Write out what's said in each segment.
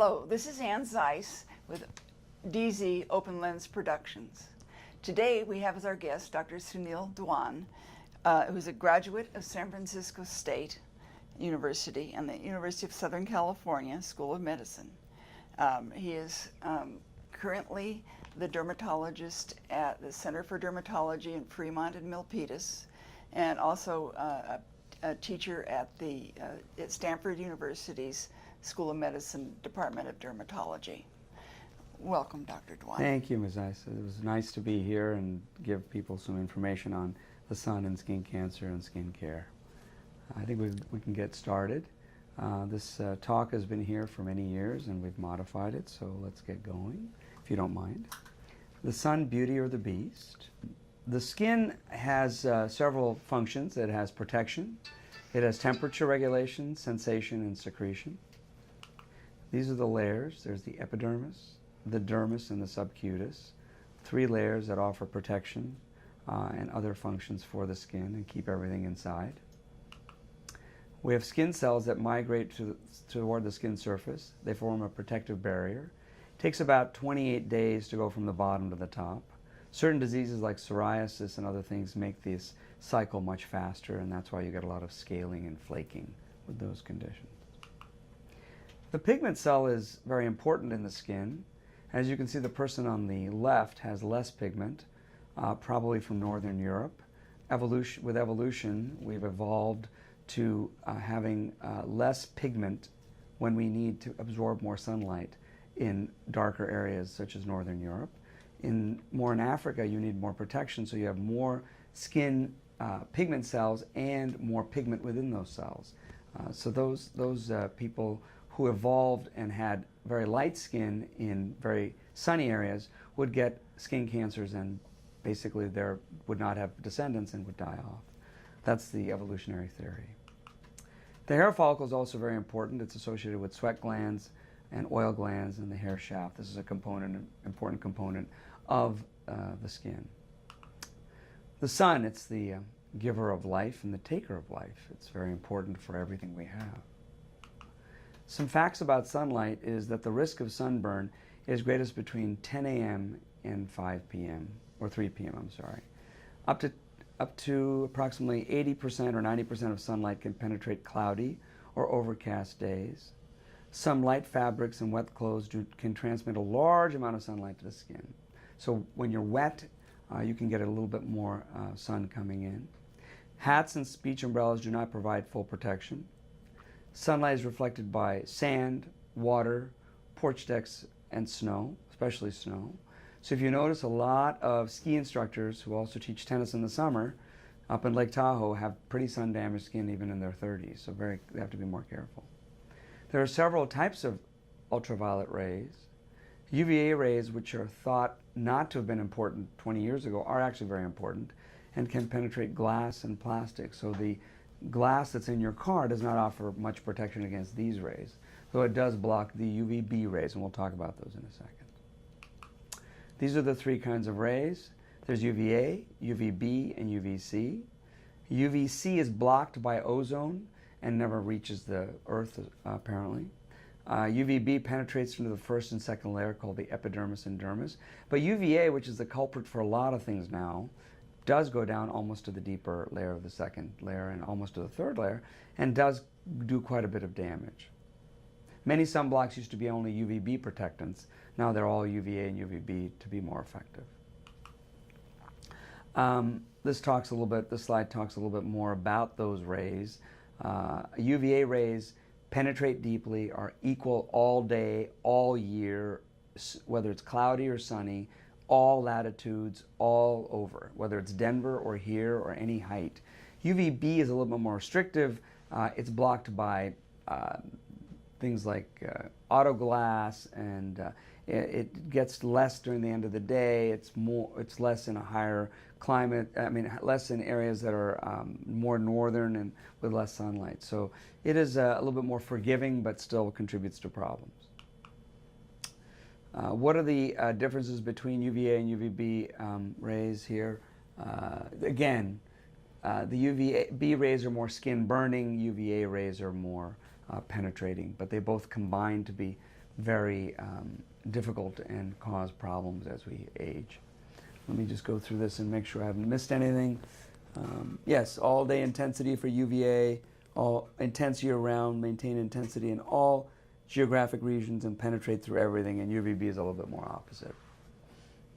Hello, this is Ann Zeise with DZ Open Lens Productions. Today we have as our guest Dr. Sunil Dhawan, who's a graduate of San Francisco State University and the University of Southern California School of Medicine. He is currently the dermatologist at the Center for Dermatology in Fremont and Milpitas, and also a teacher at at Stanford University's School of Medicine Department of Dermatology. Welcome, Dr. Dhawan. Thank you, Ms. Zeise. It was nice to be here and give people some information on the sun and skin cancer and skin care. I think we can get started. This talk has been here for many years and we've modified it, so let's get going, if you don't mind. The sun, beauty, or the beast. The skin has several functions. It has protection, it has temperature regulation, sensation, and secretion. These are the layers. There's the epidermis, the dermis, and the subcutis. 3 layers that offer protection and other functions for the skin and keep everything inside. We have skin cells that migrate toward the skin surface. They form a protective barrier. It takes about 28 days to go from the bottom to the top. Certain diseases like psoriasis and other things make this cycle much faster, and that's why you get a lot of scaling and flaking with those conditions. The pigment cell is very important in the skin. As you can see, the person on the left has less pigment, probably from Northern Europe. With evolution, we've evolved to having less pigment when we need to absorb more sunlight in darker areas such as Northern Europe. More in Africa, you need more protection, so you have more skin pigment cells and more pigment within those cells. So those people who evolved and had very light skin in very sunny areas would get skin cancers and basically would not have descendants and would die off. That's the evolutionary theory. The hair follicle is also very important. It's associated with sweat glands and oil glands in the hair shaft. This is an important component of the skin. The sun, it's the giver of life and the taker of life. It's very important for everything we have. Some facts about sunlight is that the risk of sunburn is greatest between 10 a.m. and 5 p.m. or 3 p.m. I'm sorry. Up to approximately 80% or 90% of sunlight can penetrate cloudy or overcast days. Some light fabrics and wet clothes can transmit a large amount of sunlight to the skin. So when you're wet, you can get a little bit more sun coming in. Hats and beach umbrellas do not provide full protection. Sunlight is reflected by sand, water, porch decks, and snow, especially snow. So if you notice, a lot of ski instructors who also teach tennis in the summer up in Lake Tahoe have pretty sun-damaged skin even in their 30s, so they have to be more careful. There are several types of ultraviolet rays. UVA rays, which are thought not to have been important 20 years ago, are actually very important and can penetrate glass and plastic. So the glass that's in your car does not offer much protection against these rays, though it does block the UVB rays, and we'll talk about those in a second. These are the 3 kinds of rays. There's UVA, UVB, and UVC. UVC is blocked by ozone and never reaches the Earth, apparently. UVB penetrates into the first and second layer called the epidermis and dermis. But UVA, which is the culprit for a lot of things now, does go down almost to the deeper layer of the second layer and almost to the third layer, and does do quite a bit of damage. Many sunblocks used to be only UVB protectants. Now they're all UVA and UVB to be more effective. This slide talks a little bit more about those rays. UVA rays penetrate deeply, are equal all day, all year, whether it's cloudy or sunny, all latitudes, all over, whether it's Denver or here or any height. UVB is a little bit more restrictive. It's blocked by things like auto glass, and it gets less during the end of the day. It's less in a higher climate. Less in areas that are more northern and with less sunlight. So it is a little bit more forgiving, but still contributes to problems. What are the differences between UVA and UVB rays here? Again, the UVB rays are more skin burning, UVA rays are more penetrating, but they both combine to be very difficult and cause problems as we age. Let me just go through this and make sure I haven't missed anything. Yes, all-day intensity for UVA, all intense year-round, maintain intensity in all geographic regions and penetrate through everything, and UVB is a little bit more opposite.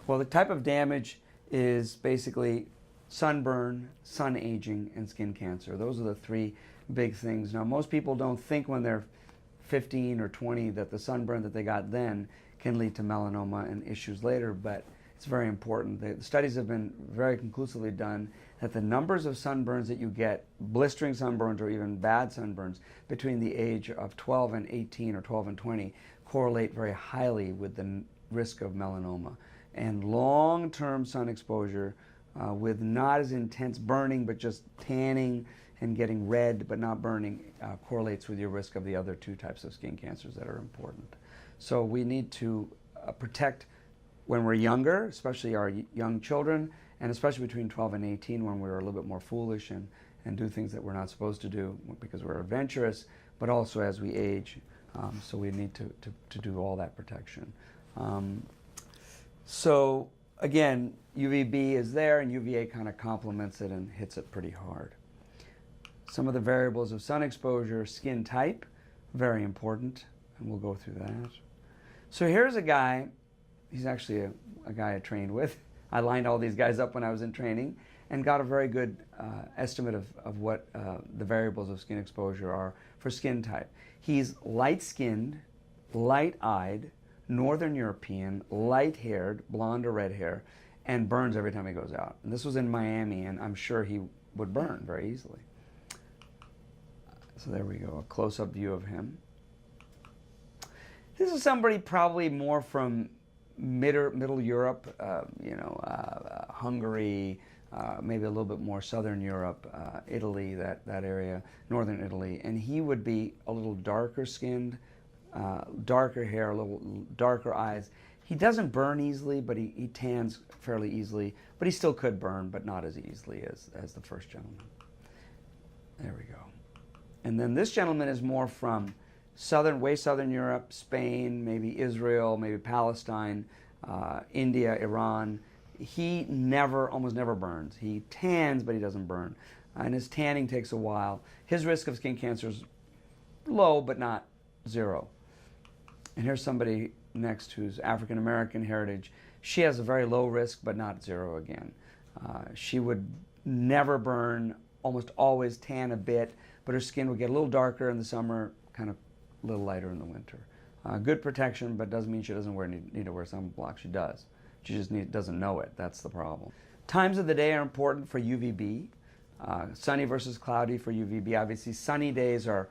Well, the type of damage is basically sunburn, sun aging, and skin cancer. Those are the three big things. Now, most people don't think when they're 15 or 20 that the sunburn that they got then can lead to melanoma and issues later, but it's very important. The studies have been very conclusively done that the numbers of sunburns that you get, blistering sunburns or even bad sunburns, between the age of 12 and 18 or 12 and 20 correlate very highly with the risk of melanoma. And long-term sun exposure with not as intense burning, but just tanning and getting red but not burning correlates with your risk of the other two types of skin cancers that are important. So we need to protect when we're younger, especially our young children, and especially between 12 and 18 when we're a little bit more foolish and do things that we're not supposed to do because we're adventurous, but also as we age. So we need to do all that protection. So again, UVB is there and UVA kind of complements it and hits it pretty hard. Some of the variables of sun exposure, skin type, very important, and we'll go through that. So here's a guy, he's actually a guy I trained with. I lined all these guys up when I was in training and got a very good estimate of what the variables of skin exposure are for skin type. He's light-skinned, light-eyed, Northern European, light-haired, blonde or red hair, and burns every time he goes out. And this was in Miami, and I'm sure he would burn very easily. So there we go, a close-up view of him. This is somebody probably more from Middle Europe, Hungary, maybe a little bit more Southern Europe, Italy, that area, Northern Italy. And he would be a little darker skinned, darker hair, a little darker eyes. He doesn't burn easily, but he tans fairly easily. But he still could burn, but not as easily as the first gentleman. There we go. And then this gentleman is more from way southern Europe, Spain, maybe Israel, maybe Palestine, India, Iran. He almost never burns. He tans, but he doesn't burn. And his tanning takes a while. His risk of skin cancer is low, but not zero. And here's somebody next who's African American heritage. She has a very low risk, but not zero again. She would never burn, almost always tan a bit, but her skin would get a little darker in the summer, kind of a little lighter in the winter. Good protection, but doesn't mean she doesn't need to wear sunblock. She does. She just doesn't know it. That's the problem. Times of the day are important for UVB. Sunny versus cloudy for UVB. Obviously, sunny days are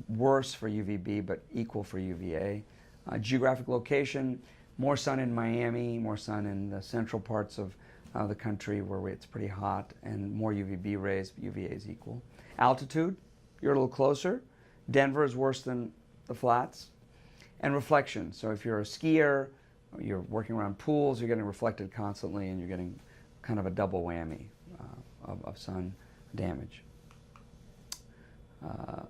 worse for UVB, but equal for UVA. Geographic location, more sun in Miami, more sun in the central parts of the country where it's pretty hot, and more UVB rays, but UVA is equal. Altitude, you're a little closer. Denver is worse than the flats. And reflection, so if you're a skier, you're working around pools, you're getting reflected constantly, and you're getting kind of a double whammy of sun damage.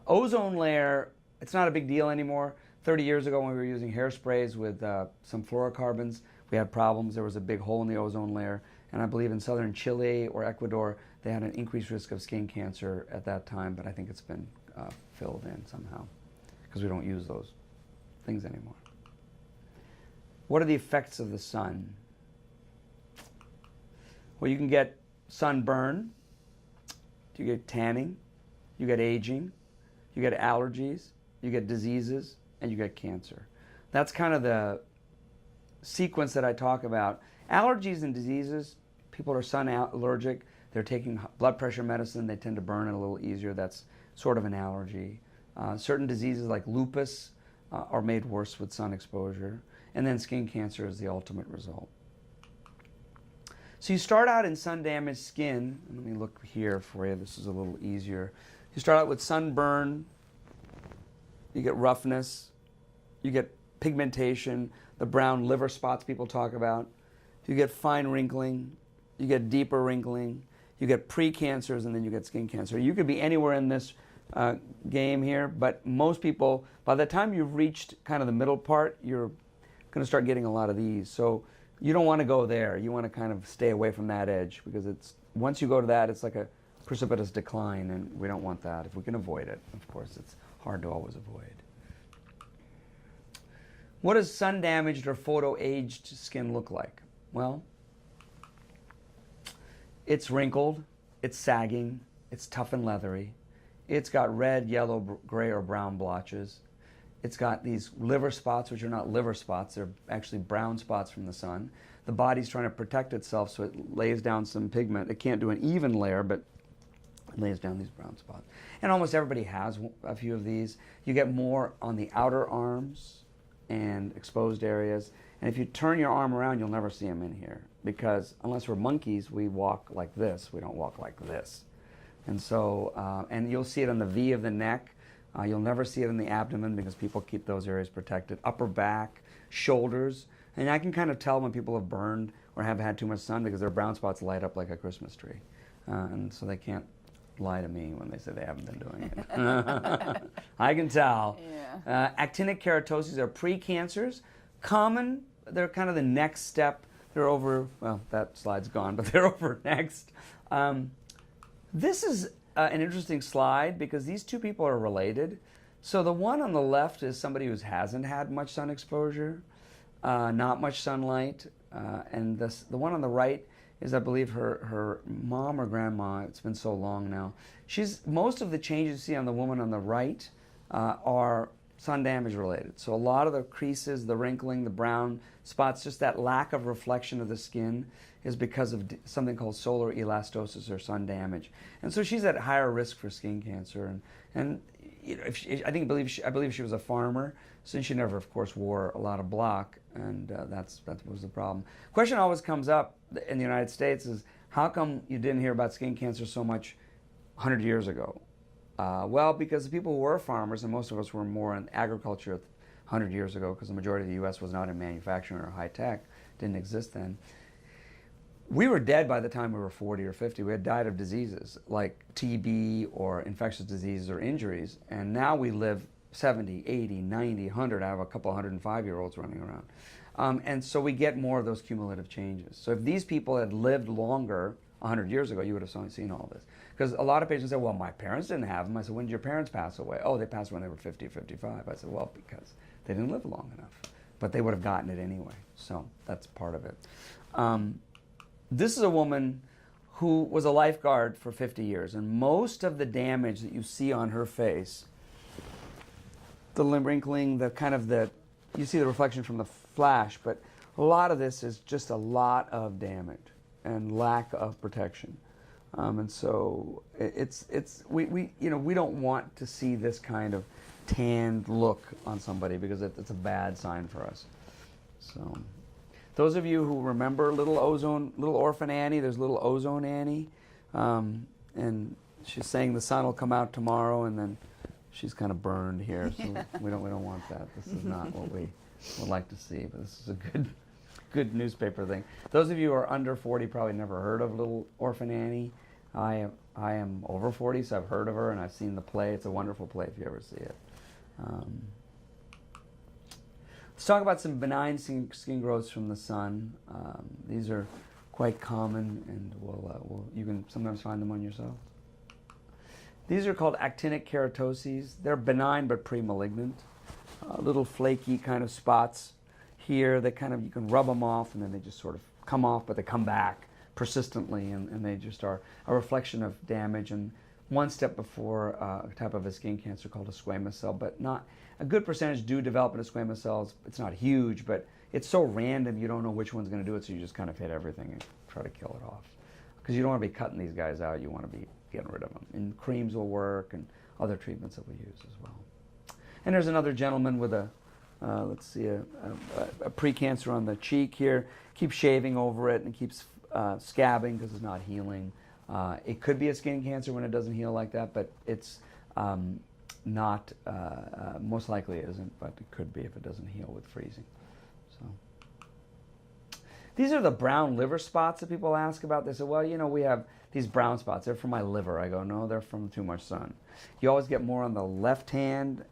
Ozone layer, it's not a big deal anymore. 30 years ago when we were using hairsprays with some fluorocarbons, we had problems. There was a big hole in the ozone layer. And I believe in southern Chile or Ecuador, they had an increased risk of skin cancer at that time, but I think it's been filled in somehow because we don't use those things anymore. What are the effects of the sun? Well, you can get sunburn, you get tanning, you get aging, you get allergies, you get diseases, and you get cancer. That's kind of the sequence that I talk about. Allergies and diseases, people are sun allergic, they're taking blood pressure medicine, they tend to burn it a little easier. That's sort of an allergy. Certain diseases like lupus are made worse with sun exposure. And then skin cancer is the ultimate result. So you start out in sun-damaged skin. Let me look here for you. This is a little easier. You start out with sunburn. You get roughness. You get pigmentation, the brown liver spots people talk about. You get fine wrinkling. You get deeper wrinkling. You get precancers, and then you get skin cancer. You could be anywhere in this game here, but most people, by the time you've reached kind of the middle part, you're going to start getting a lot of these. So you don't want to go there. You want to kind of stay away from that edge, because once you go to that, it's like a precipitous decline, and we don't want that if we can avoid it. Of course, it's hard to always avoid. What does sun-damaged or photo-aged skin look like? Well, it's wrinkled, it's sagging, it's tough and leathery. It's got red, yellow, gray, or brown blotches. It's got these liver spots, which are not liver spots. They're actually brown spots from the sun. The body's trying to protect itself, so it lays down some pigment. It can't do an even layer, but it lays down these brown spots. And almost everybody has a few of these. You get more on the outer arms and exposed areas. And if you turn your arm around, you'll never see them in here, because unless we're monkeys, we walk like this. We don't walk like this. And so, and you'll see it on the V of the neck. You'll never see it in the abdomen, because people keep those areas protected. Upper back, shoulders. And I can kind of tell when people have burned or have had too much sun, because their brown spots light up like a Christmas tree. And so they can't lie to me when they say they haven't been doing it. I can tell. Yeah. Actinic keratoses are precancers. Common, they're kind of the next step. They're over, well, that slide's gone, but they're over next. This is an interesting slide, because these two people are related. So the one on the left is somebody who hasn't had much sun exposure, not much sunlight, and the one on the right is, I believe, her mom or grandma. It's been so long now. Most of the changes you see on the woman on the right are sun damage related. So a lot of the creases, the wrinkling, the brown spots, just that lack of reflection of the skin is because of something called solar elastosis, or sun damage. And so she's at higher risk for skin cancer. And you know, I believe she was a farmer, since she never, of course, wore a lot of block, and that was the problem. Question always comes up in the United States is, how come you didn't hear about skin cancer so much 100 years ago? Well, because the people who were farmers, and most of us were more in agriculture 100 years ago, because the majority of the U.S. was not in manufacturing or high tech, didn't exist then. We were dead by the time we were 40 or 50. We had died of diseases like TB or infectious diseases or injuries, and now we live 70, 80, 90, 100. I have a couple 105-year-olds running around. And so we get more of those cumulative changes. So if these people had lived longer 100 years ago, you would have seen all this. Because a lot of patients say, well, my parents didn't have them. I said, when did your parents pass away? Oh, they passed when they were 50 or 55. I said, well, because they didn't live long enough. But they would have gotten it anyway. So that's part of it. This is a woman who was a lifeguard for 50 years. And most of the damage that you see on her face, the wrinkling, you see the reflection from the flash, but a lot of this is just a lot of damage and lack of protection. And so we don't want to see this kind of tanned look on somebody, because it's a bad sign for us. So those of you who remember Little Orphan Annie, there's Little Ozone Annie, and she's saying the sun will come out tomorrow, and then she's kind of burned here. So we don't want that. This is not what we would like to see, but this is a good newspaper thing. Those of you who are under 40 probably never heard of Little Orphan Annie. I am over 40, so I've heard of her, and I've seen the play. It's a wonderful play if you ever see it. Let's talk about some benign skin growths from the sun. These are quite common, and you can sometimes find them on yourself. These are called actinic keratoses. They're benign but pre-malignant. Little flaky kind of spots here. You can rub them off, and then they just sort of come off, but they come back persistently, and they just are a reflection of damage, and one step before a type of a skin cancer called a squamous cell. But not a good percentage do develop into squamous cells. It's not huge, but it's so random you don't know which one's going to do it, so you just kind of hit everything and try to kill it off. Because you don't want to be cutting these guys out, you want to be getting rid of them. And creams will work, and other treatments that we use as well. And there's another gentleman with a precancer on the cheek here. Keeps shaving over it and keeps scabbing because it's not healing. It could be a skin cancer when it doesn't heal like that, but it's not, most likely it isn't, but it could be if it doesn't heal with freezing. So These are the brown liver spots that people ask about. They say, well, you know, we have these brown spots. They're from my liver. I go, no, they're from too much sun. You always get more on the left hand,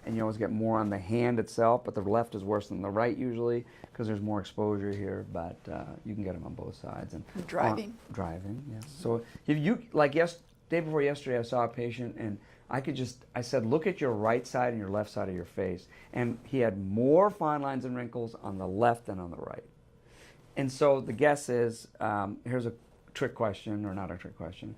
and you always get more on the hand itself, but the left is worse than the right usually because there's more exposure here, but you can get them on both sides. And driving? Driving, yes. So if you, like day before yesterday, I saw a patient, and I said, look at your right side and your left side of your face. And he had more fine lines and wrinkles on the left than on the right. And so the guess is, here's a trick question, or not a trick question.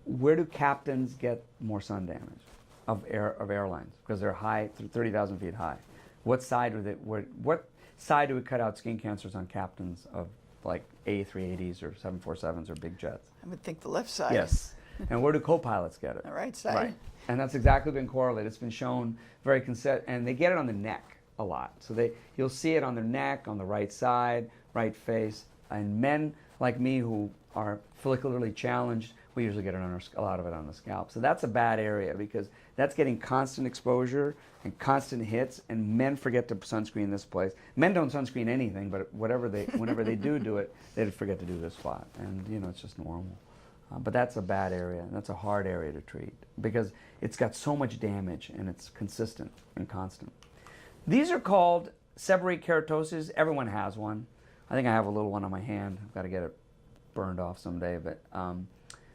Where do captains get more sun damage of airlines? Because they're high, 30,000 feet high. What side do we cut out skin cancers on captains of like A380s or 747s or big jets? I would think the left side. Yes. And where do co-pilots get it? The right side. Right. And that's exactly been correlated. It's been shown very consistent, and they get it on the neck a lot. So you'll see it on their neck, on the right side, right face. And men like me who are follicularly challenged, we usually get it on a lot of it on the scalp. So that's a bad area because that's getting constant exposure and constant hits, and men forget to sunscreen this place. Men don't sunscreen anything, but whenever they do it, they forget to do this spot. And, you know, it's just normal. But that's a bad area, and that's a hard area to treat because it's got so much damage and it's consistent and constant. These are called seborrheic keratoses. Everyone has one. I think I have a little one on my hand. I've got to get it burned off someday, but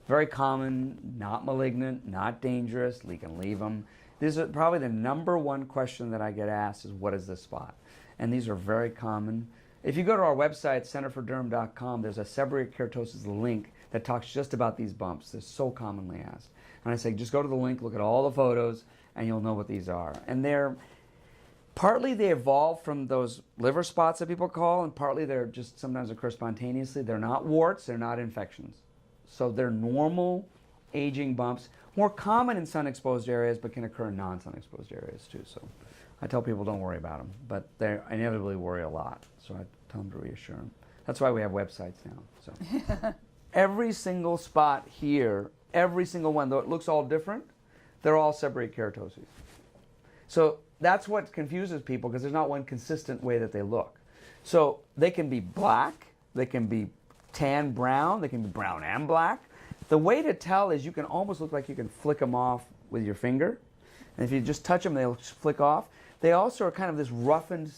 very common, not malignant, not dangerous. You can leave them. This is probably the #1 question that I get asked is, what is this spot? And these are very common. If you go to our website, centerforderm.com, there's a seborrheic keratosis link that talks just about these bumps. They're so commonly asked. And I say, just go to the link, look at all the photos, and you'll know what these are. And partly they evolved from those liver spots that people call, and partly they're just sometimes occur spontaneously. They're not warts, they're not infections. So they're normal aging bumps, more common in sun-exposed areas, but can occur in non-sun exposed areas too. So I tell people don't worry about them, but they inevitably worry a lot. So I tell them to reassure them. That's why we have websites now. So every single spot here, every single one, though it looks all different, they're all seborrheic keratoses. So that's what confuses people because there's not one consistent way that they look. So they can be black, they can be tan brown, they can be brown and black. The way to tell is you can almost look like you can flick them off with your finger. And if you just touch them, they'll just flick off. They also are kind of this roughened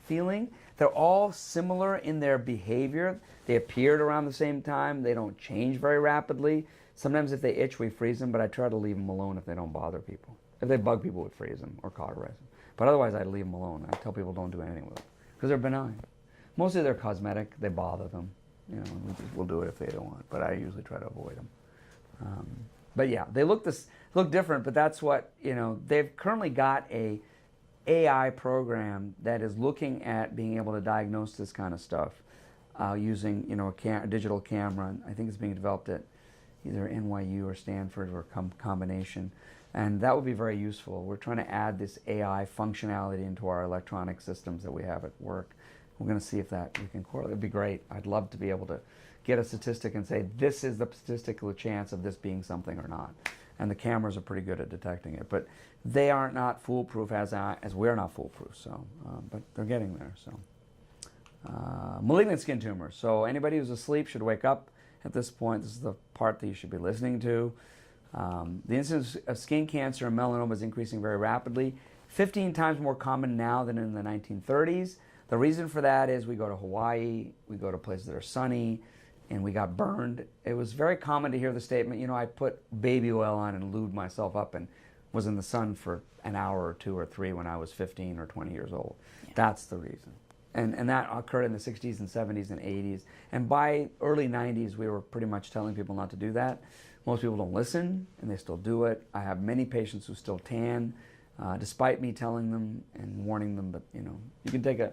feeling. They're all similar in their behavior. They appeared around the same time. They don't change very rapidly. Sometimes if they itch, we freeze them, but I try to leave them alone if they don't bother people. If they bug people, we freeze them or cauterize them. But otherwise, I leave them alone. I tell people don't do anything with them because they're benign. Mostly they're cosmetic. They bother them. You know, we'll do it if they don't want, but I usually try to avoid them. But yeah, they look different, but that's what, you know, they've currently got a AI program that is looking at being able to diagnose this kind of stuff using, you know, a digital camera. I think it's being developed at either NYU or Stanford or combination. And that would be very useful. We're trying to add this AI functionality into our electronic systems that we have at work. We're going to see if we can correlate. It'd be great. I'd love to be able to get a statistic and say, this is the statistical chance of this being something or not. And the cameras are pretty good at detecting it. But they are not foolproof as we're not foolproof. So, but they're getting there. So, malignant skin tumors. So anybody who's asleep should wake up at this point. This is the part that you should be listening to. The incidence of skin cancer and melanoma is increasing very rapidly. 15 times more common now than in the 1930s. The reason for that is we go to Hawaii, we go to places that are sunny, and we got burned. It was very common to hear the statement, you know, I put baby oil on and lubed myself up and was in the sun for an hour or 2 or 3 when I was 15 or 20 years old. Yeah. That's the reason. And that occurred in the 60s and 70s and 80s. And by early 90s, we were pretty much telling people not to do that. Most people don't listen, and they still do it. I have many patients who still tan, despite me telling them and warning them, but, you know, you can take a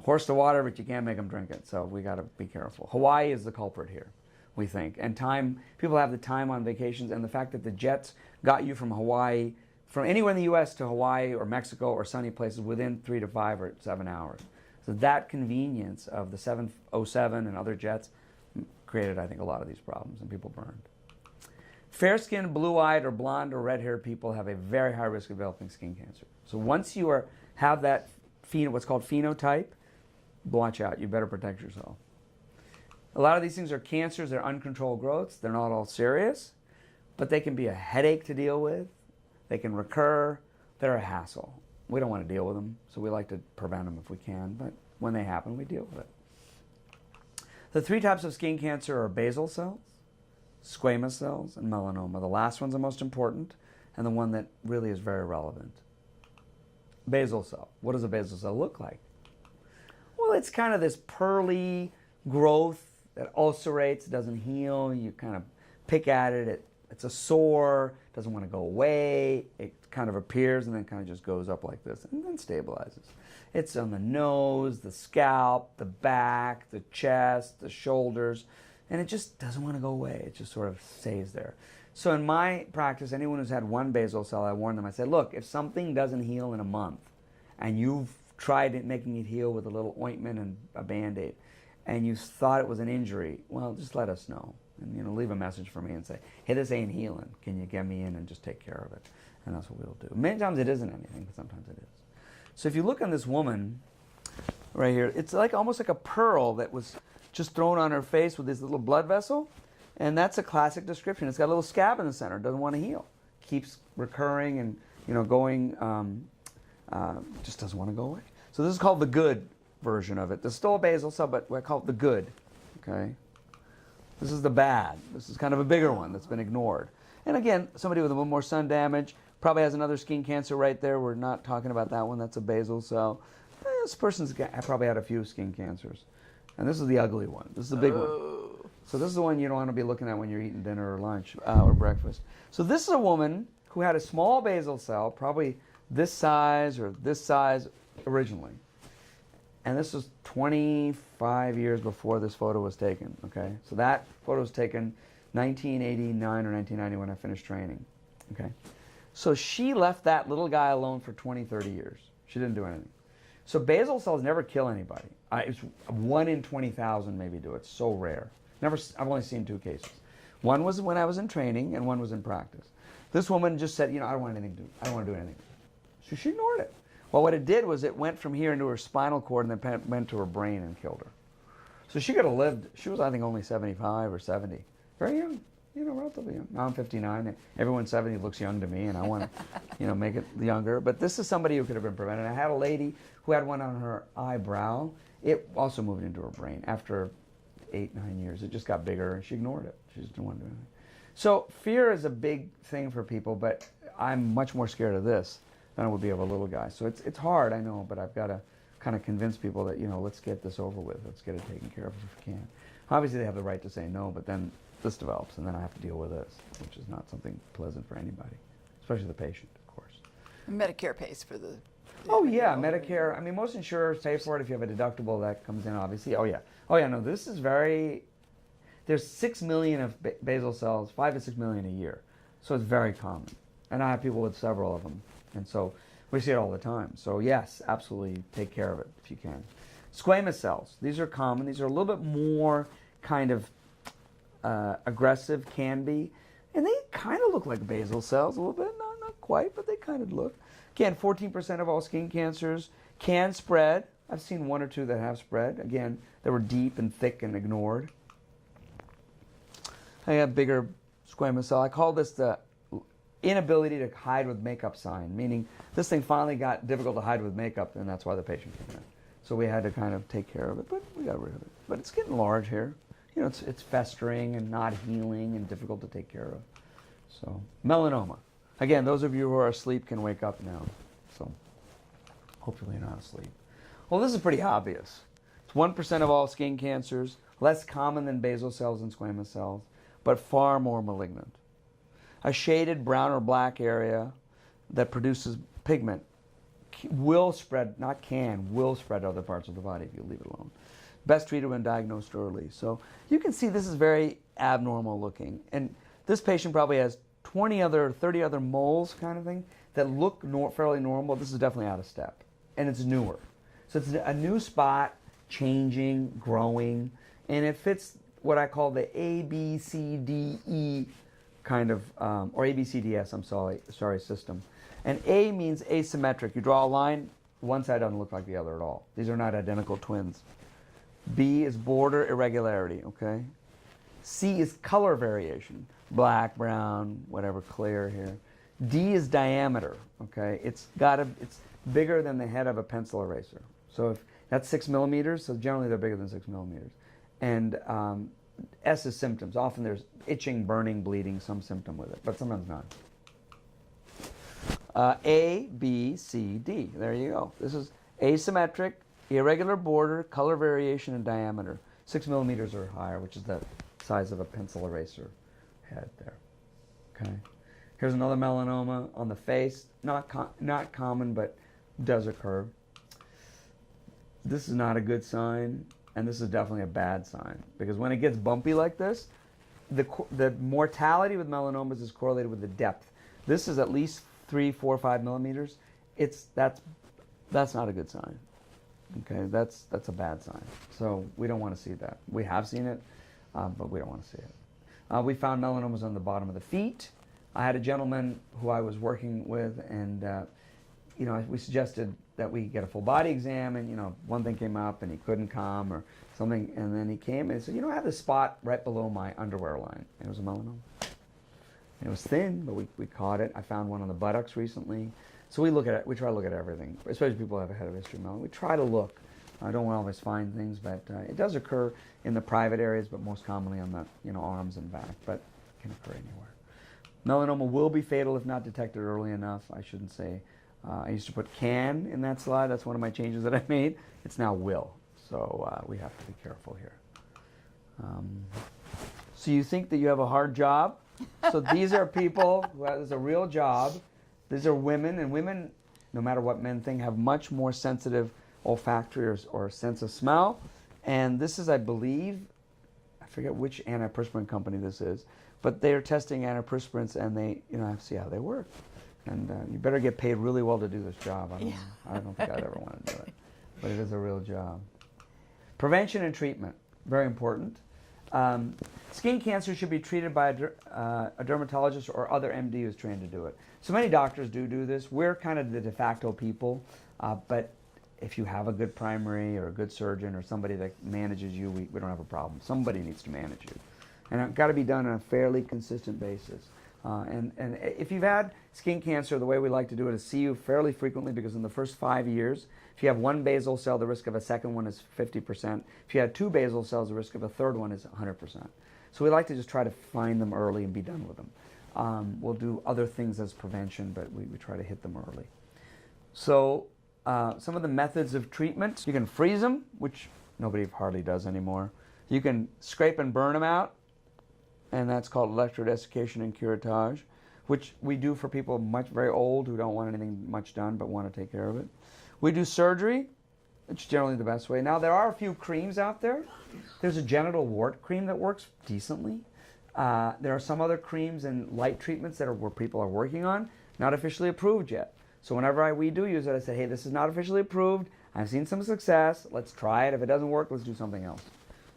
horse to water, but you can't make them drink it. So we got to be careful. Hawaii is the culprit here, we think. And people have the time on vacations, and the fact that the jets got you from Hawaii, from anywhere in the U.S. to Hawaii or Mexico or sunny places within 3 to 5 or 7 hours. So that convenience of the 707 and other jets created, I think, a lot of these problems, and people burned. Fair-skinned, blue-eyed, or blonde or red-haired people have a very high risk of developing skin cancer. So once you have that what's called phenotype, watch out. You better protect yourself. A lot of these things are cancers. They're uncontrolled growths. They're not all serious, but they can be a headache to deal with. They can recur. They're a hassle. We don't want to deal with them, so we like to prevent them if we can, but when they happen, we deal with it. The 3 types of skin cancer are basal cells, squamous cells, and melanoma. The last one's the most important, and the one that really is very relevant. Basal cell. What does a basal cell look like? Well, it's kind of this pearly growth that ulcerates, doesn't heal. You kind of pick at it. It's a sore, doesn't want to go away. It kind of appears and then kind of just goes up like this and then stabilizes. It's on the nose, the scalp, the back, the chest, the shoulders, and it just doesn't want to go away. It just sort of stays there. So in my practice, anyone who's had one basal cell, I warn them. I said, look, if something doesn't heal in a month and you've tried making it heal with a little ointment and a Band-Aid and you thought it was an injury, well, just let us know. And leave a message for me and say, hey, this ain't healing. Can you get me in and just take care of it? And that's what we'll do. Many times it isn't anything, but sometimes it is. So if you look on this woman right here, it's like almost like a pearl that was just thrown on her face with this little blood vessel. And that's a classic description. It's got a little scab in the center. It doesn't want to heal. Keeps recurring and going, just doesn't want to go away. So this is called the good version of it. There's still a basal cell, but we call it the good. Okay. This is the bad. This is kind of a bigger one that's been ignored. And again, somebody with a little more sun damage probably has another skin cancer right there. We're not talking about that one. That's a basal cell. This person's probably had a few skin cancers. And this is the ugly one. This is the big one. So this is the one you don't want to be looking at when you're eating dinner or lunch or breakfast. So this is a woman who had a small basal cell, probably this size or this size originally. And this was 25 years before this photo was taken, okay? So that photo was taken 1989 or 1990 when I finished training, okay? So she left that little guy alone for 20, 30 years. She didn't do anything. So basal cells never kill anybody. It's 1 in 20,000 maybe do it. It's so rare. I've only seen 2 cases. One was when I was in training and one was in practice. This woman just said, I don't want anything to do. I don't want to do anything. So she ignored it. Well, what it did was it went from here into her spinal cord and then went to her brain and killed her. So she could have lived, she was I think only 75 or 70. Very young, relatively young. Now I'm 59. Everyone 70 looks young to me and I want to, make it younger. But this is somebody who could have been prevented. I had a lady who had one on her eyebrow. It also moved into her brain after 8, 9 years. It just got bigger and she ignored it. She just didn't want to do anything. So fear is a big thing for people, but I'm much more scared of this than I would be of a little guy. So it's hard, I know, but I've got to kind of convince people that, let's get this over with. Let's get it taken care of if we can. Obviously, they have the right to say no, but then this develops, and then I have to deal with this, which is not something pleasant for anybody, especially the patient, of course. Medicare pays for the... Oh, yeah, Medicare. I mean, most insurers pay for it. If you have a deductible, that comes in, obviously. Oh, yeah. No, this is very... There's 6 million of basal cells, 5 to 6 million a year. So it's very common. And I have people with several of them. And so we see it all the time. So yes, absolutely take care of it if you can. Squamous cells. These are common. These are a little bit more kind of aggressive, can be. And they kind of look like basal cells a little bit. Not quite, but they kind of look. Again, 14% of all skin cancers can spread. I've seen 1 or 2 that have spread. Again, they were deep and thick and ignored. I have bigger squamous cell. I call this the inability to hide with makeup sign, meaning this thing finally got difficult to hide with makeup, and that's why the patient came in. So we had to kind of take care of it, but we got rid of it. But it's getting large here. It's festering and not healing and difficult to take care of. So melanoma. Again, those of you who are asleep can wake up now. So hopefully you're not asleep. Well, this is pretty obvious. It's 1% of all skin cancers, less common than basal cells and squamous cells, but far more malignant. A shaded brown or black area that produces pigment will spread, will spread to other parts of the body if you leave it alone. Best treated when diagnosed early. So you can see this is very abnormal looking. And this patient probably has 30 other moles kind of thing that look fairly normal. This is definitely out of step. And it's newer. So it's a new spot, changing, growing, and it fits what I call the ABCDE kind of, or ABCDS, I'm sorry, system. And A means asymmetric. You draw a line one side doesn't look like the other at all. These are not identical twins. B is border irregularity, okay? C is color variation, black, brown, whatever, clear here. D is diameter, okay? It's bigger than the head of a pencil eraser. So if that's 6 millimeters, so generally they're bigger than 6 millimeters. And S is symptoms. Often there's itching, burning, bleeding, some symptom with it, but sometimes not. A, B, C, D. There you go. This is asymmetric, irregular border, color variation, and diameter. 6 millimeters or higher, which is the size of a pencil eraser head there. Okay. Here's another melanoma on the face. Not common, but does occur. This is not a good sign, and this is definitely a bad sign, because when it gets bumpy like this, the mortality with melanomas is correlated with the depth. This is at least 3, 4, 5 millimeters. That's not a good sign. Okay, that's a bad sign. So we don't want to see that. We have seen it, but we don't want to see it. We found melanomas on the bottom of the feet. I had a gentleman who I was working with, and we suggested that we get a full body exam, and one thing came up and he couldn't come or something, and then he came and said, I have this spot right below my underwear line. And it was a melanoma. And it was thin, but we caught it. I found one on the buttocks recently. So we try to look at everything, especially people who have a head of history of melanoma. We try to look. I don't always find things, but it does occur in the private areas, but most commonly on the arms and back, but it can occur anywhere. Melanoma will be fatal if not detected early enough. I shouldn't say. I used to put can in that slide. That's one of my changes that I made. It's now will. So we have to be careful here. So you think that you have a hard job? So these are people who have a real job. These are women, and women, no matter what men think, have much more sensitive olfactory or sense of smell. And this is, I believe, I forget which antiperspirant company this is, but they're testing antiperspirants, and they, have to see how they work. And you better get paid really well to do this job. I don't think I'd ever want to do it, but it is a real job. Prevention and treatment, very important. Skin cancer should be treated by a dermatologist or other MD who's trained to do it. So many doctors do this. We're kind of the de facto people, but if you have a good primary or a good surgeon or somebody that manages you, we don't have a problem. Somebody needs to manage you. And it's got to be done on a fairly consistent basis. And if you've had skin cancer, the way we like to do it is see you fairly frequently, because in the first 5 years, if you have one basal cell, the risk of a second one is 50%. If you had 2 basal cells, the risk of a third one is 100%. So we like to just try to find them early and be done with them. We'll do other things as prevention, but we try to hit them early. So some of the methods of treatment: you can freeze them, which nobody hardly does anymore. You can scrape and burn them out, and that's called electrodesiccation and curettage, which we do for people very old who don't want anything much done but want to take care of it. We do surgery, which is generally the best way. Now, there are a few creams out there. There's a genital wart cream that works decently. There are some other creams and light treatments that where people are working on, not officially approved yet. So whenever we do use it, I say, hey, this is not officially approved. I've seen some success. Let's try it. If it doesn't work, let's do something else.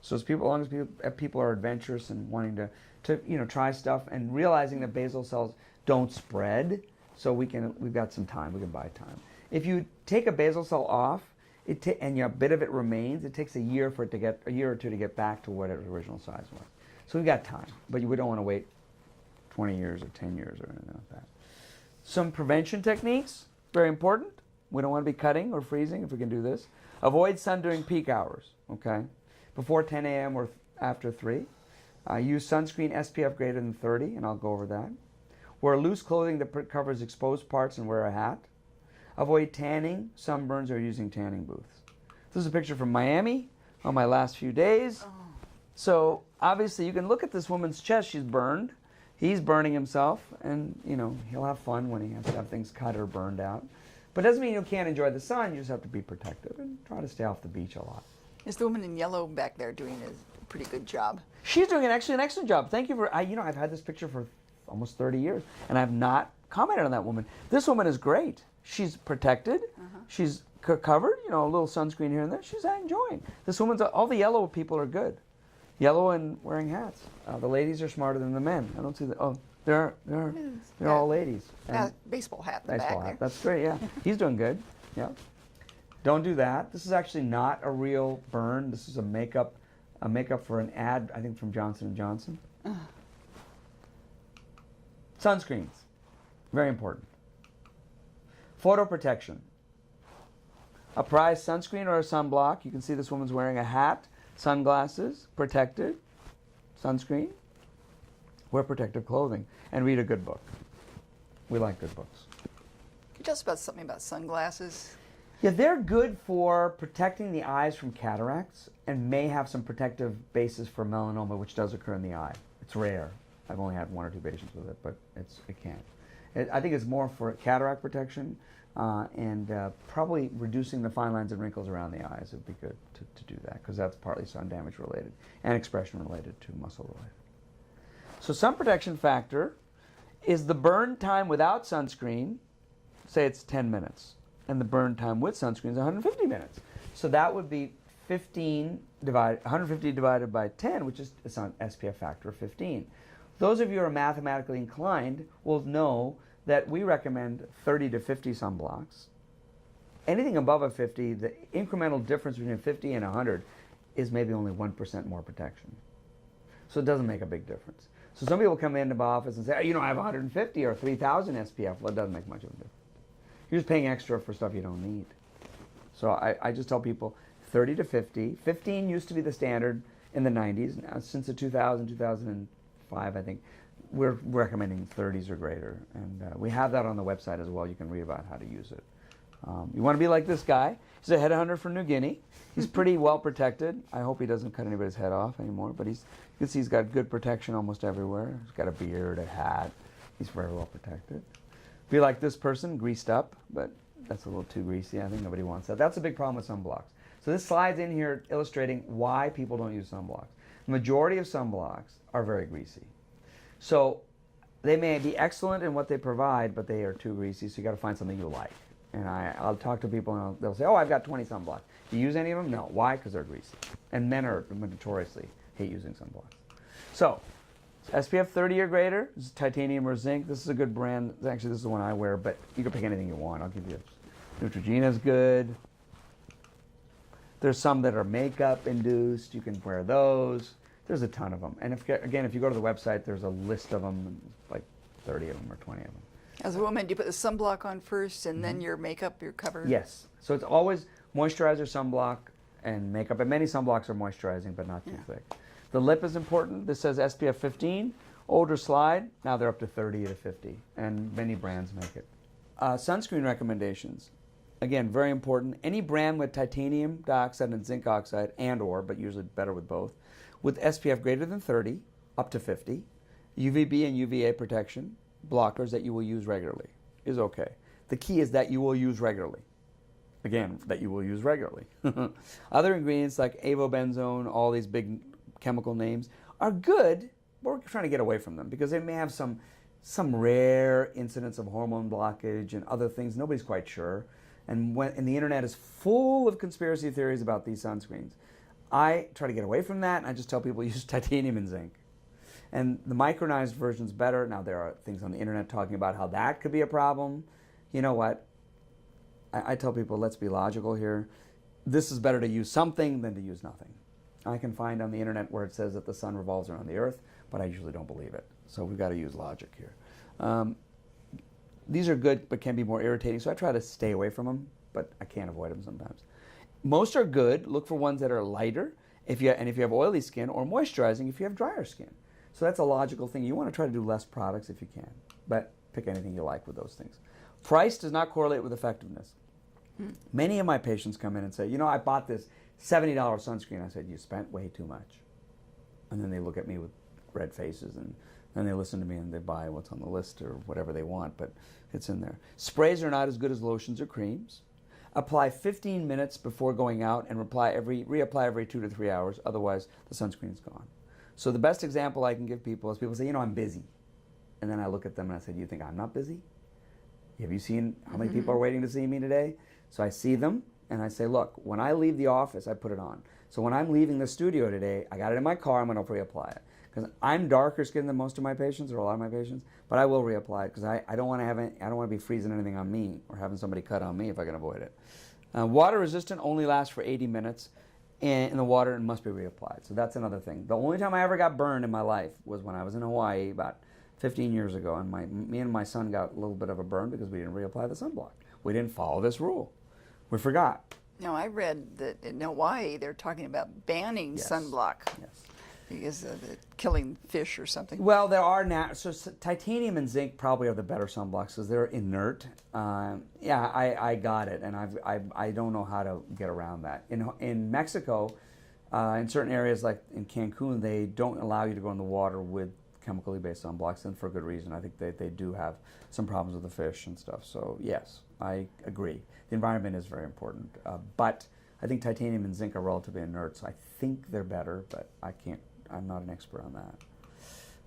So as long as people are adventurous and wanting to try stuff and realizing that basal cells don't spread, so we've got some time. We can buy time. If you take a basal cell off, and a bit of it remains, it takes a year or two to get back to what its original size was. So we've got time, but we don't want to wait 20 years or 10 years or anything like that. Some prevention techniques, very important. We don't want to be cutting or freezing if we can do this. Avoid sun during peak hours, okay? Before 10 a.m. or after 3. Use sunscreen SPF greater than 30, and I'll go over that. Wear loose clothing that covers exposed parts and wear a hat. Avoid tanning, sunburns, or using tanning booths. This is a picture from Miami on my last few days. Oh. So obviously you can look at this woman's chest. She's burned. He's burning himself, and he'll have fun when he has to have things cut or burned out. But it doesn't mean you can't enjoy the sun. You just have to be protective and try to stay off the beach a lot. Is the woman in yellow back there doing a pretty good job? She's doing an excellent job. Thank you for, I've had this picture for almost 30 years, and I've not commented on that woman. This woman is great. She's protected. She's covered, a little sunscreen here and there. She's enjoying. This all the yellow people are good. Yellow and wearing hats. The ladies are smarter than the men. I don't see that. Oh, they're all ladies. Baseball hat in the baseball back hat. there. That's great, yeah. He's doing good. Yeah. Don't do that. This is actually not a real burn. This is a makeup for an ad, I think, from Johnson & Johnson. Sunscreens, very important. Photo protection. A prize sunscreen or a sunblock. You can see this woman's wearing a hat, sunglasses, protected, sunscreen. Wear protective clothing and read a good book. We like good books. Can you tell us about something about sunglasses? Yeah, they're good for protecting the eyes from cataracts and may have some protective basis for melanoma, which does occur in the eye. It's rare. I've only had 1 or 2 patients with it, but it can. I think it's more for cataract protection and probably reducing the fine lines and wrinkles around the eyes. It would be good to do that because that's partly sun damage related and expression related to muscle related. So sun protection factor is the burn time without sunscreen, say it's 10 minutes, and the burn time with sunscreen is 150 minutes. So that would be 150 divided by 10, which is it's an SPF factor of 15. Those of you who are mathematically inclined will know that we recommend 30 to 50 sunblocks. Anything above a 50, the incremental difference between 50 and 100 is maybe only 1% more protection. So it doesn't make a big difference. So some people come into my office and say, oh, I have 150 or 3,000 SPF. Well, it doesn't make much of a difference. You're just paying extra for stuff you don't need. So I just tell people 30 to 50. 15 used to be the standard in the 90s. Now, since the 2005, I think, we're recommending 30s or greater. And we have that on the website as well. You can read about how to use it. You want to be like this guy. He's a headhunter from New Guinea. He's pretty well protected. I hope he doesn't cut anybody's head off anymore, but you can see he's got good protection almost everywhere. He's got a beard, a hat. He's very well protected. Be like this person, greased up, but that's a little too greasy. I think nobody wants that. That's a big problem with sunblocks. So this slide's in here illustrating why people don't use sunblocks. The majority of sunblocks are very greasy. So they may be excellent in what they provide, but they are too greasy, so you got to find something you like. And I'll talk to people and they'll say, oh, I've got 20 sunblocks. Do you use any of them? No. Why? Because they're greasy. And men are notoriously hate using sunblocks. So SPF 30 or greater, this is titanium or zinc. This is a good brand. Actually, this is the one I wear, but you can pick anything you want. I'll give you Neutrogena's good. There's some that are makeup induced. You can wear those. There's a ton of them. And if you go to the website, there's a list of them, like 30 of them or 20 of them. As a woman, do you put the sunblock on first and then your makeup, you're covered? Yes. So it's always moisturizer, sunblock, and makeup. And many sunblocks are moisturizing, but not too thick. The lip is important. This says SPF 15. Older slide. Now they're up to 30 to 50. And many brands make it. Sunscreen recommendations. Again, very important. Any brand with titanium dioxide and zinc oxide but usually better with both, with SPF greater than 30, up to 50, UVB and UVA protection, blockers that you will use regularly is okay. The key is that you will use regularly. Again, that you will use regularly. Other ingredients like avobenzone, all these big chemical names, are good, but we're trying to get away from them because they may have some rare incidents of hormone blockage and other things. Nobody's quite sure. And the internet is full of conspiracy theories about these sunscreens. I try to get away from that, and I just tell people use titanium and zinc. And the micronized version's better. Now, there are things on the internet talking about how that could be a problem. You know what? I tell people, let's be logical here. This is better to use something than to use nothing. I can find on the internet where it says that the sun revolves around the earth, but I usually don't believe it. So we've got to use logic here. These are good, but can be more irritating, so I try to stay away from them, but I can't avoid them sometimes. Most are good. Look for ones that are lighter if you have oily skin, or moisturizing if you have drier skin. So that's a logical thing. You want to try to do less products if you can, but pick anything you like with those things. Price does not correlate with effectiveness. Many of my patients come in and say, I bought this $70 sunscreen. I said, you spent way too much. And then they look at me with red faces, and then they listen to me and they buy what's on the list or whatever they want, but it's in there. Sprays are not as good as lotions or creams. Apply 15 minutes before going out and reapply every 2 to 3 hours. Otherwise, the sunscreen is gone. So the best example I can give people is people say, I'm busy. And then I look at them and I say, do you think I'm not busy? Have you seen how many people are waiting to see me today? So I see them and I say, look, when I leave the office, I put it on. So when I'm leaving the studio today, I got it in my car, I'm going to reapply it. Because I'm darker skinned than most of my patients, or a lot of my patients, but I will reapply it because I don't want to be freezing anything on me or having somebody cut on me if I can avoid it. Water resistant only lasts for 80 minutes in the water and must be reapplied. So that's another thing. The only time I ever got burned in my life was when I was in Hawaii about 15 years ago, and me and my son got a little bit of a burn because we didn't reapply the sunblock. We didn't follow this rule. We forgot. Now, I read that in Hawaii they're talking about banning Yes. sunblock Yes. because of it killing fish or something. Well, there are now. So titanium and zinc probably are the better sunblocks because they're inert. Yeah, I got it, and I don't know how to get around that. In Mexico, in certain areas like in Cancun, they don't allow you to go in the water with chemically based sunblocks, and for good reason. I think they do have some problems with the fish and stuff. So yes, I agree. The environment is very important, but I think titanium and zinc are relatively inert, so I think they're better, but I'm not an expert on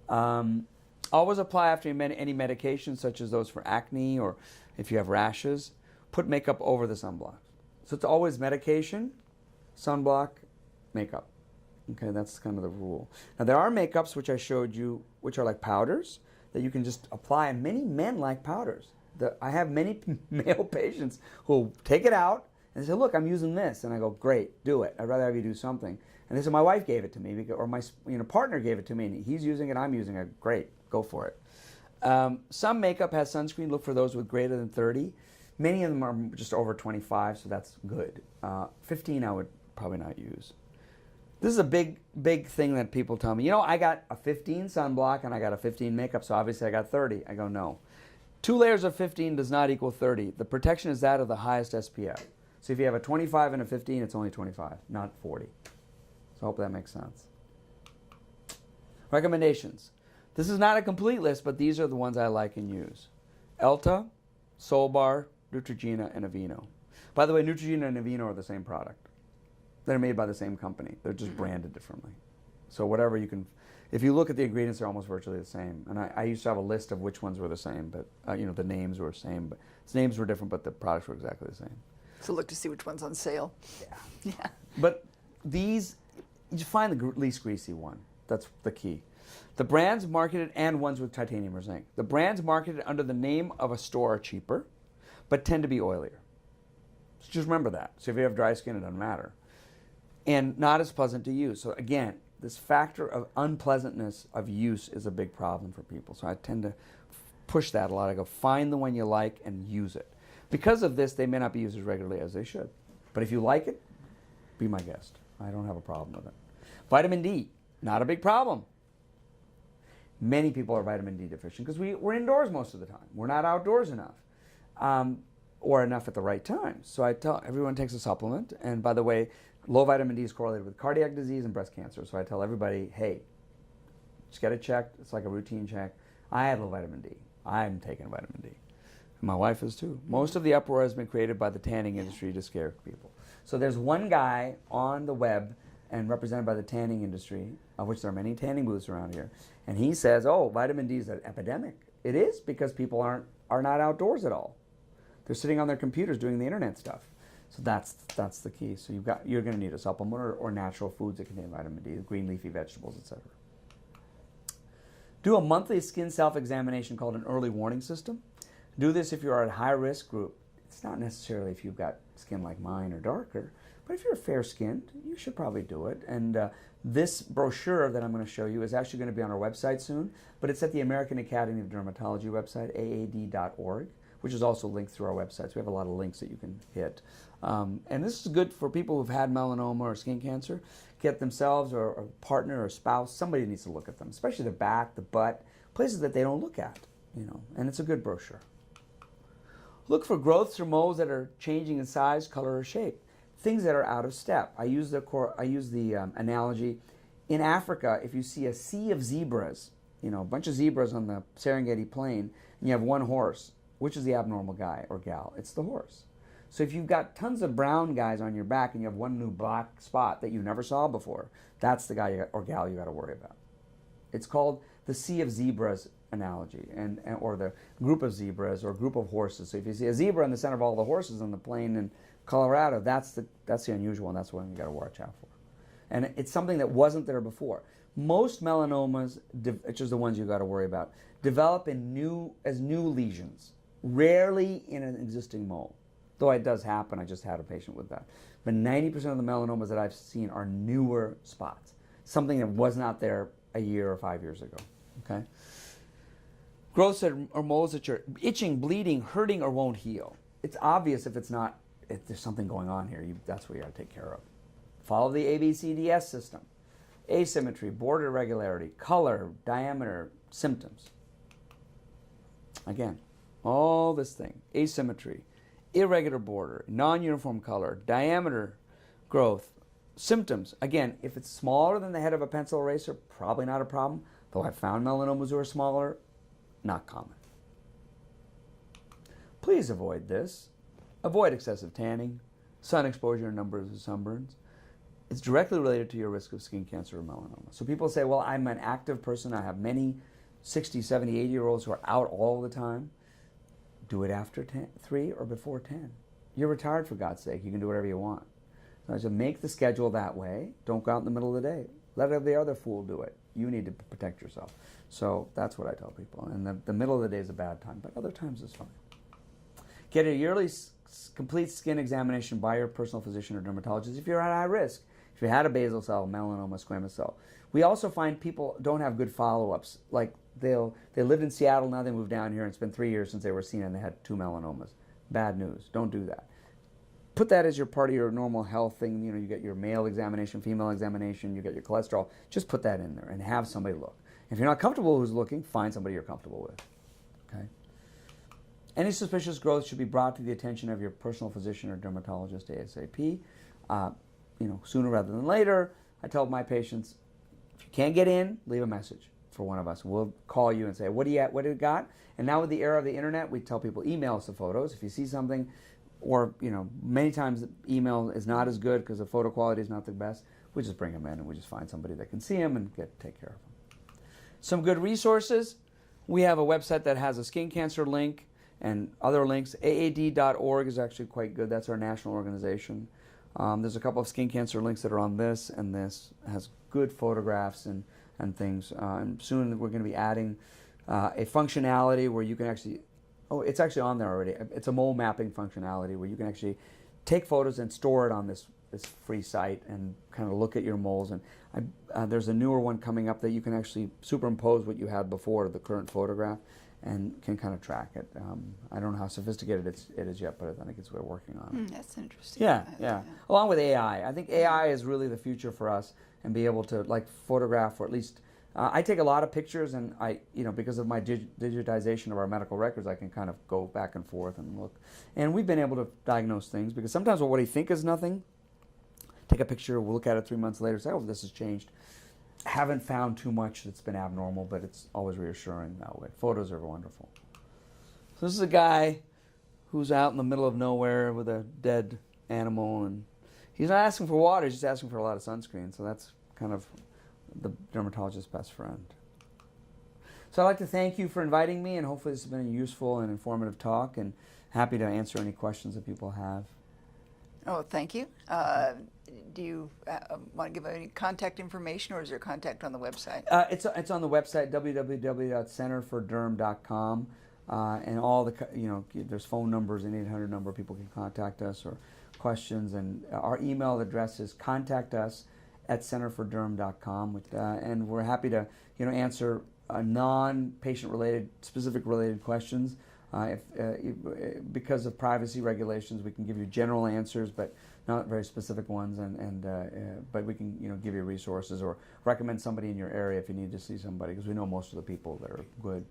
that. Always apply after any medication, such as those for acne or if you have rashes. Put makeup over the sunblock. So it's always medication, sunblock, makeup. Okay, that's kind of the rule. Now there are makeups, which I showed you, which are like powders that you can just apply, and many men like powders. I have many male patients who take it out and they say, look, I'm using this. And I go, great, do it. I'd rather have you do something. And they say, my wife gave it to me, or my partner gave it to me, and he's using it, I'm using it. Great, go for it. Some makeup has sunscreen. Look for those with greater than 30. Many of them are just over 25, so that's good. 15 I would probably not use. This is a big thing that people tell me. I got a 15 sunblock and I got a 15 makeup, so obviously I got 30. I go, no. 2 layers of 15 does not equal 30. The protection is that of the highest SPF. So if you have a 25 and a 15, it's only 25, not 40. So I hope that makes sense. Recommendations. This is not a complete list, but these are the ones I like and use. Elta, Solbar, Neutrogena, and Aveeno. By the way, Neutrogena and Aveeno are the same product. They're made by the same company. They're just branded differently. So whatever you can, if you look at the ingredients, they're almost virtually the same. And I used to have a list of which ones were the same, but the names were the same. But the names were different, but the products were exactly the same. So look to see which one's on sale. Yeah. Yeah. But these, you find the least greasy one. That's the key. The brands marketed, and ones with titanium or zinc. The brands marketed under the name of a store are cheaper, but tend to be oilier. So just remember that. So if you have dry skin, it doesn't matter. And not as pleasant to use. So again, this factor of unpleasantness of use is a big problem for people. So I tend to push that a lot. I go, find the one you like and use it. Because of this, they may not be used as regularly as they should. But if you like it, be my guest. I don't have a problem with it. Vitamin D, not a big problem. Many people are vitamin D deficient because we're indoors most of the time. We're not outdoors enough. Or enough at the right time. So I tell everyone takes a supplement. And by the way, low vitamin D is correlated with cardiac disease and breast cancer. So I tell everybody, hey, just get it checked. It's like a routine check. I have low vitamin D. I'm taking vitamin D. My wife is too. Most of the uproar has been created by the tanning industry to scare people. So there's one guy on the web and represented by the tanning industry, of which there are many tanning booths around here, and he says, oh, vitamin D is an epidemic. It is, because people are not outdoors at all. They're sitting on their computers doing the internet stuff. So that's the key. So you're going to need a supplement or natural foods that contain vitamin D, green leafy vegetables, etc. Do a monthly skin self-examination called an early warning system. Do this if you are at high-risk group. It's not necessarily if you've got skin like mine or darker, but if you're fair-skinned, you should probably do it. And this brochure that I'm going to show you is actually going to be on our website soon, but it's at the American Academy of Dermatology website, aad.org, which is also linked through our website. So we have a lot of links that you can hit. And this is good for people who've had melanoma or skin cancer, get themselves or a partner or spouse, somebody needs to look at them, especially the back, the butt, places that they don't look at, and it's a good brochure. Look for growths or moles that are changing in size, color, or shape. Things that are out of step. I use the analogy. In Africa, if you see a sea of zebras, a bunch of zebras on the Serengeti plain, and you have one horse, which is the abnormal guy or gal? It's the horse. So if you've got tons of brown guys on your back and you have one new black spot that you never saw before, that's the guy or gal you got to worry about. It's called the sea of zebras analogy, or the group of zebras or group of horses. So if you see a zebra in the center of all the horses on the plain in Colorado, that's the unusual, and that's one you got to watch out for. And it's something that wasn't there before. Most melanomas, which is the ones you got to worry about, develop as new lesions, rarely in an existing mole. though it does happen. I just had a patient with that. But 90% of the melanomas that I've seen are newer spots, something that was not there a year or 5 years ago. Okay. Growths or moles that are itching, bleeding, hurting, or won't heal. It's obvious if there's something going on here. That's what you got to take care of. Follow the ABCDS system. Asymmetry, border irregularity, color, diameter, symptoms. Again, all this thing. Asymmetry, irregular border, non-uniform color, diameter, growth, symptoms. Again, if it's smaller than the head of a pencil eraser, probably not a problem. Though I've found melanomas who are smaller, not common. Please avoid this. Avoid excessive tanning, sun exposure, and numbers of sunburns. It's directly related to your risk of skin cancer or melanoma. So people say, well, I'm an active person. I have many 60, 70, 80-year-olds who are out all the time. Do it after 3 or before 10. You're retired, for God's sake. You can do whatever you want. So make the schedule that way. Don't go out in the middle of the day. Let the other fool do it. You need to protect yourself. So that's what I tell people. And the middle of the day is a bad time, but other times is fine. Get a yearly complete skin examination by your personal physician or dermatologist if you're at high risk. If you had a basal cell, melanoma, squamous cell. We also find people don't have good follow-ups. Like they lived in Seattle, now they moved down here, and it's been 3 years since they were seen and they had 2 melanomas. Bad news. Don't do that. Put that as your part of your normal health thing. You know, you get your male examination, female examination, you get your cholesterol. Just put that in there and have somebody look. If you're not comfortable who's looking, find somebody you're comfortable with. Okay. Any suspicious growth should be brought to the attention of your personal physician or dermatologist ASAP. Sooner rather than later. I tell my patients, if you can't get in, leave a message for one of us. We'll call you and say, what do you got? And now with the era of the internet, we tell people, email us the photos. If you see something, or many times email is not as good because the photo quality is not the best, we just bring them in and we just find somebody that can see them and take care of them. Some good resources. We have a website that has a skin cancer link and other links. AAD.org is actually quite good. That's our national organization. There's a couple of skin cancer links that are on this, and this has good photographs and things. And soon we're going to be adding a functionality where you can actually, it's actually on there already. It's a mole mapping functionality where you can actually take photos and store it on this free site and kind of look at your moles. And there's a newer one coming up that you can actually superimpose what you had before the current photograph and can kind of track it. I don't know how sophisticated it is yet, but I think it's what we're working on. That's interesting. Yeah. Along with AI. I think AI is really the future for us, and be able to photograph, or at least I take a lot of pictures, and because of my digitization of our medical records, I can kind of go back and forth and look. And we've been able to diagnose things, because sometimes what you think is nothing, take a picture, we'll look at it 3 months later, say, oh, this has changed. Haven't found too much that's been abnormal, but it's always reassuring that way. Photos are wonderful. So this is a guy who's out in the middle of nowhere with a dead animal, and he's not asking for water, he's just asking for a lot of sunscreen. So that's kind of the dermatologist's best friend. So I'd like to thank you for inviting me, and hopefully this has been a useful and informative talk, and happy to answer any questions that people have. Oh, thank you. Do you want to give any contact information, or is there contact on the website? It's on the website, www.centerforderm.com, and all there's phone numbers, an 800 number people can contact us, or questions, and our email address is contactus@centerforderm.com, and we're happy to answer non-patient related, specific related questions. Because of privacy regulations, we can give you general answers, but not very specific ones. But we can give you resources or recommend somebody in your area if you need to see somebody, because we know most of the people that are good.